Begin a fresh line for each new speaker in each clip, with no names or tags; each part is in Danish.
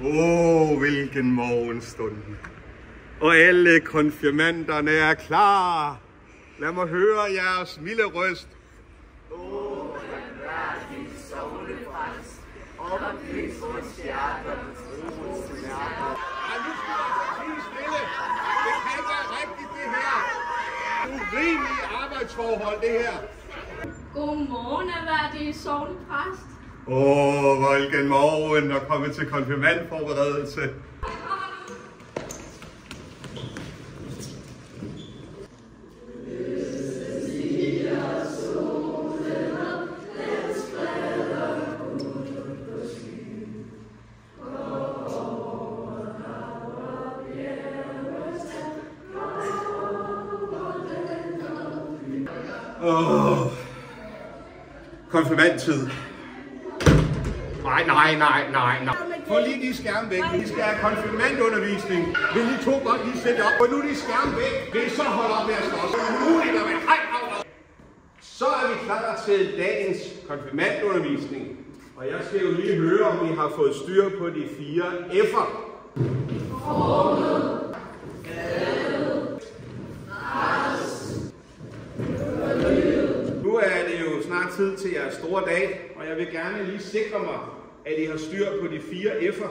Hvilken morgenstund. Og alle konfirmanderne er klar. Lad mig høre jeres milde røst.
Hvordan er din sognepræst, og pris hos hjerternes troste hjerter.
Nu skal jeg sige stille. Det kan ikke være rigtigt, det her. Urimelige arbejdsforhold, det her.
Godmorgen, erhverdige sognepræst.
Hvilken morgen er kommet til konfirmandforberedelse. Konfirmandtid. Nej. Få lige de skærme væk. Vi skal have konfirmandundervisning. Vil I to godt lige sætte op? Og nu er de skærme væk. Vil I så holde op med at slås? Så er vi klar til dagens konfirmandundervisning. Og jeg skal jo lige høre, om I har fået styr på de 4 F'er.
Formet.
Nu er det jo snart tid til jeres store dag, og jeg vil gerne lige sikre mig, at I har styr på de 4 F'er.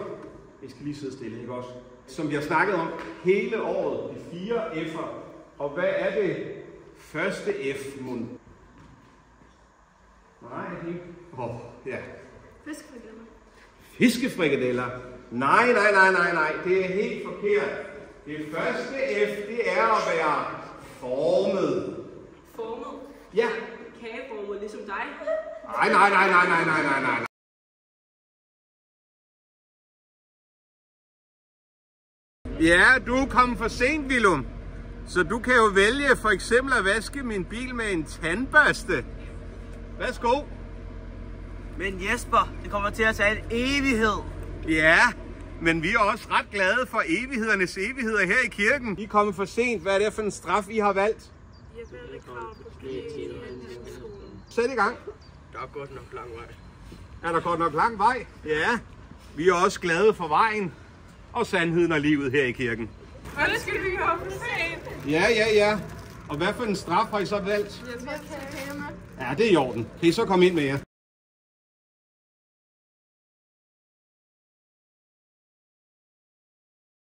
I skal lige sidde stille, ikke også? Som vi har snakket om hele året, de 4 F'er. Og hvad er det første F, mund? Nej, ikke? Ja.
Fiskefrikadeller.
Fiskefrikadeller? Nej. Det er helt forkert. Det første F, det er at være formet.
Formet?
Ja.
Kageformet, ligesom dig?
Nej. Ja, du er kommet for sent, Willum. Så du kan jo vælge for eksempel at vaske min bil med en tandbørste. Værsgo.
Men Jesper, det kommer til at tage en evighed.
Ja, men vi er også ret glade for evighedernes evigheder her i kirken. I er kommet for sent. Hvad er det for en straf, I har valgt? Sæt i gang.
Der er godt nok lang vej.
Er der godt nok lang vej? Ja. Vi er også glade for vejen og sandheden og livet her i kirken.
Hvordan skal vi komme for sent?
Ja. Og hvad for en straf har I så valgt? Ja, det er i orden. Kan I så komme ind med jer?